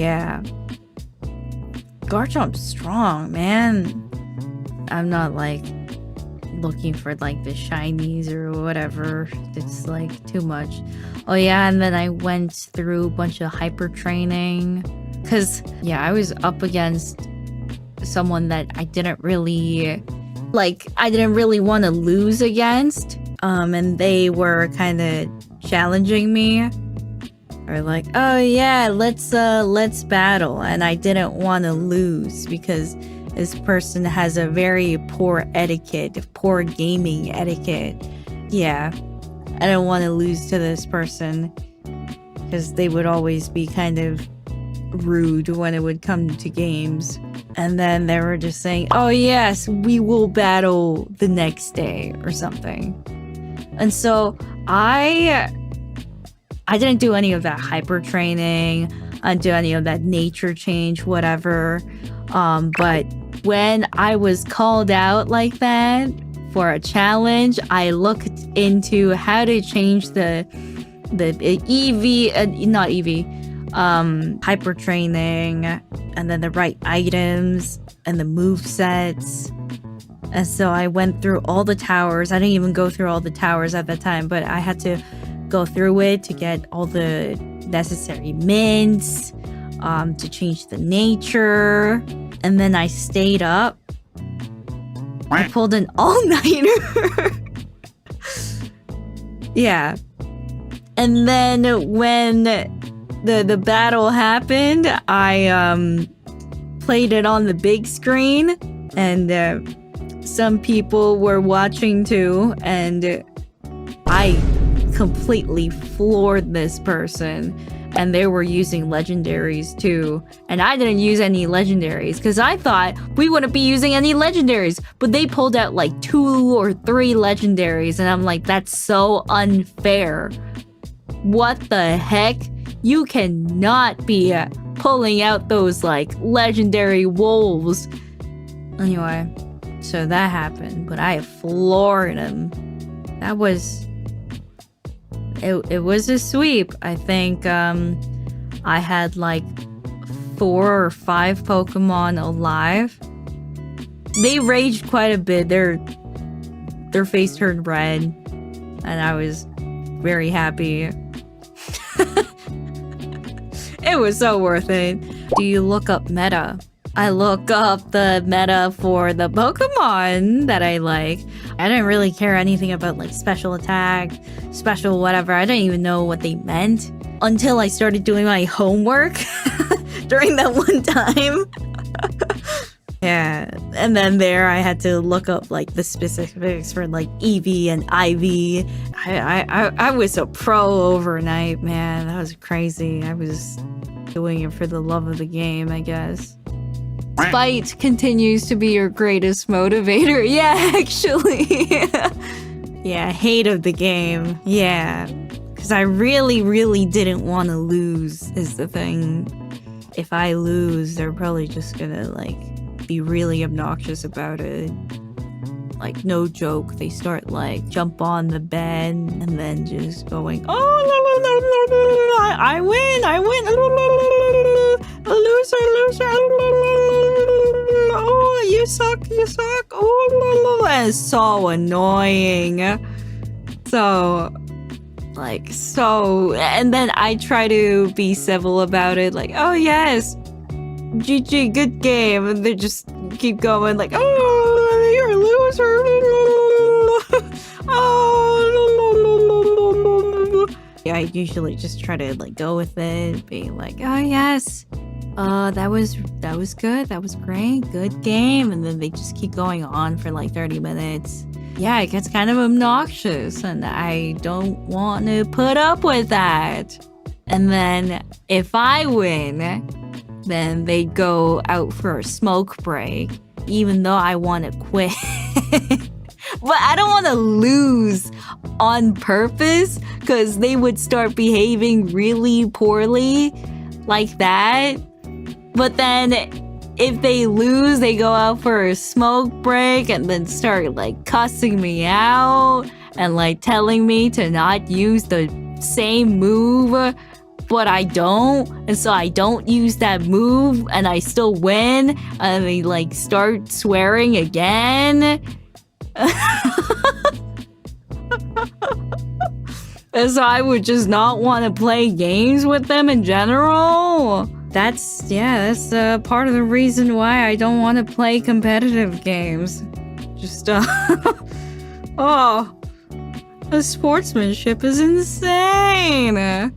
Yeah. Garchomp's strong, man. I'm not like looking for like the shinies or whatever. It's like too much. Oh yeah, and then I went through a bunch of hyper training because yeah, I was up against someone that I didn't really want to lose against. And they were kind of challenging me. Or like, oh yeah, let's battle. And I didn't want to lose because this person has a very poor gaming etiquette. Yeah, I don't want to lose to this person because they would always be kind of rude when it would come to games. And then they were just saying, oh yes, we will battle the next day or something. And so I didn't do any of that hyper training. I didn't do any of that nature change, whatever. But when I was called out like that for a challenge, I looked into how to change the hyper training, and then the right items and the move sets. And so I went through all the towers. I didn't even go through all the towers at the time, but I had to go through it to get all the necessary mints, to change the nature. And then I stayed up. I pulled an all-nighter. Yeah. And then when the battle happened, I played it on the big screen, and some people were watching too, and I completely floored this person, and they were using legendaries too, and I didn't use any legendaries because I thought we wouldn't be using any legendaries, but they pulled out like 2 or 3 legendaries, and I'm like, that's so unfair. What the heck? You cannot be pulling out those like legendary wolves. Anyway, so that happened, but I floored him. That was... It was a sweep. I think I had like 4 or 5 Pokemon alive. They raged quite a bit. Their face turned red, and I was very happy. It was so worth it. Do you look up meta? I look up the meta for the Pokemon that I like. I didn't really care anything about like special attack, special whatever. I didn't even know what they meant until I started doing my homework during that one time. Yeah, and then there I had to look up like the specifics for like EV and IV. I was a pro overnight, man. That was crazy. I was doing it for the love of the game, I guess. Spite continues to be your greatest motivator. Yeah, actually. Yeah, hate of the game. Yeah, because I really didn't want to lose is the thing. If I lose, they're probably just gonna like be really obnoxious about it. Like, no joke, they start like jump on the bed and then just going, oh, I win, loser, oh, you suck, oh, and it's so annoying. So, and then I try to be civil about it, like, oh yes, GG, good game, and they just keep going like, oh, you're a loser. Oh, yeah, I usually just try to like go with it, being like, oh yes, that was good, that was great, good game, and then they just keep going on for like 30 minutes. Yeah, it gets kind of obnoxious, and I don't want to put up with that. And then if I win, then they go out for a smoke break, even though I want to quit. But I don't want to lose on purpose, because they would start behaving really poorly like that. But then if they lose, they go out for a smoke break and then start like cussing me out and like telling me to not use the same move but I don't, and so I don't use that move, and I still win, and they like start swearing again. And so I would just not want to play games with them in general. That's part of the reason why I don't want to play competitive games. Just, oh, the sportsmanship is insane.